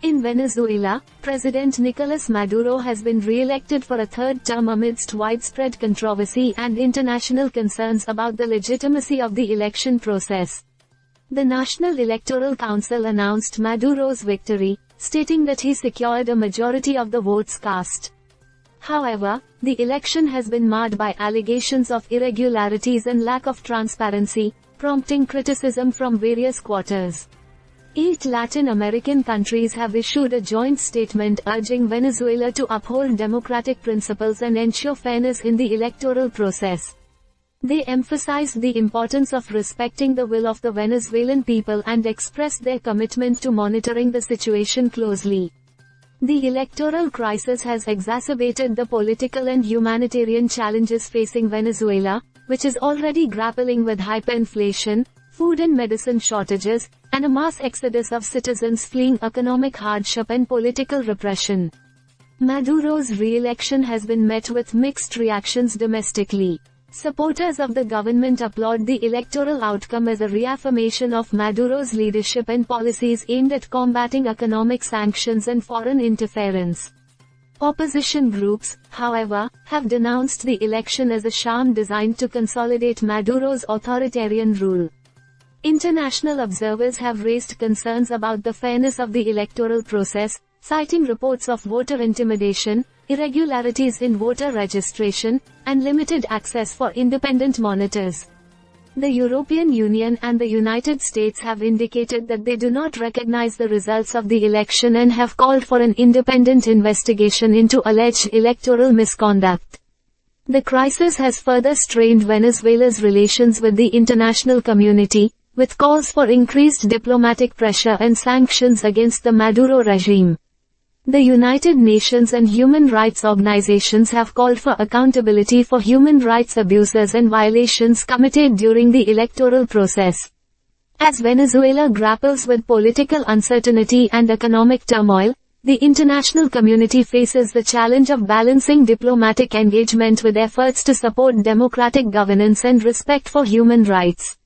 In Venezuela, President Nicolas Maduro has been re-elected for a third term amidst widespread controversy and international concerns about the legitimacy of the election process. The National Electoral Council announced Maduro's victory, stating that he secured a majority of the votes cast. However, the election has been marred by allegations of irregularities and lack of transparency, prompting criticism from various quarters. 8 Latin American countries have issued a joint statement urging Venezuela to uphold democratic principles and ensure fairness in the electoral process. They emphasized the importance of respecting the will of the Venezuelan people and expressed their commitment to monitoring the situation closely. The electoral crisis has exacerbated the political and humanitarian challenges facing Venezuela, which is already grappling with hyperinflation, food and medicine shortages, and a mass exodus of citizens fleeing economic hardship and political repression. Maduro's re-election has been met with mixed reactions domestically. Supporters of the government applaud the electoral outcome as a reaffirmation of Maduro's leadership and policies aimed at combating economic sanctions and foreign interference. Opposition groups, however, have denounced the election as a sham designed to consolidate Maduro's authoritarian rule. International observers have raised concerns about the fairness of the electoral process, citing reports of voter intimidation, irregularities in voter registration, and limited access for independent monitors. The European Union and the United States have indicated that they do not recognize the results of the election and have called for an independent investigation into alleged electoral misconduct. The crisis has further strained Venezuela's relations with the international community, with calls for increased diplomatic pressure and sanctions against the Maduro regime. The United Nations and human rights organizations have called for accountability for human rights abuses and violations committed during the electoral process. As Venezuela grapples with political uncertainty and economic turmoil, the international community faces the challenge of balancing diplomatic engagement with efforts to support democratic governance and respect for human rights.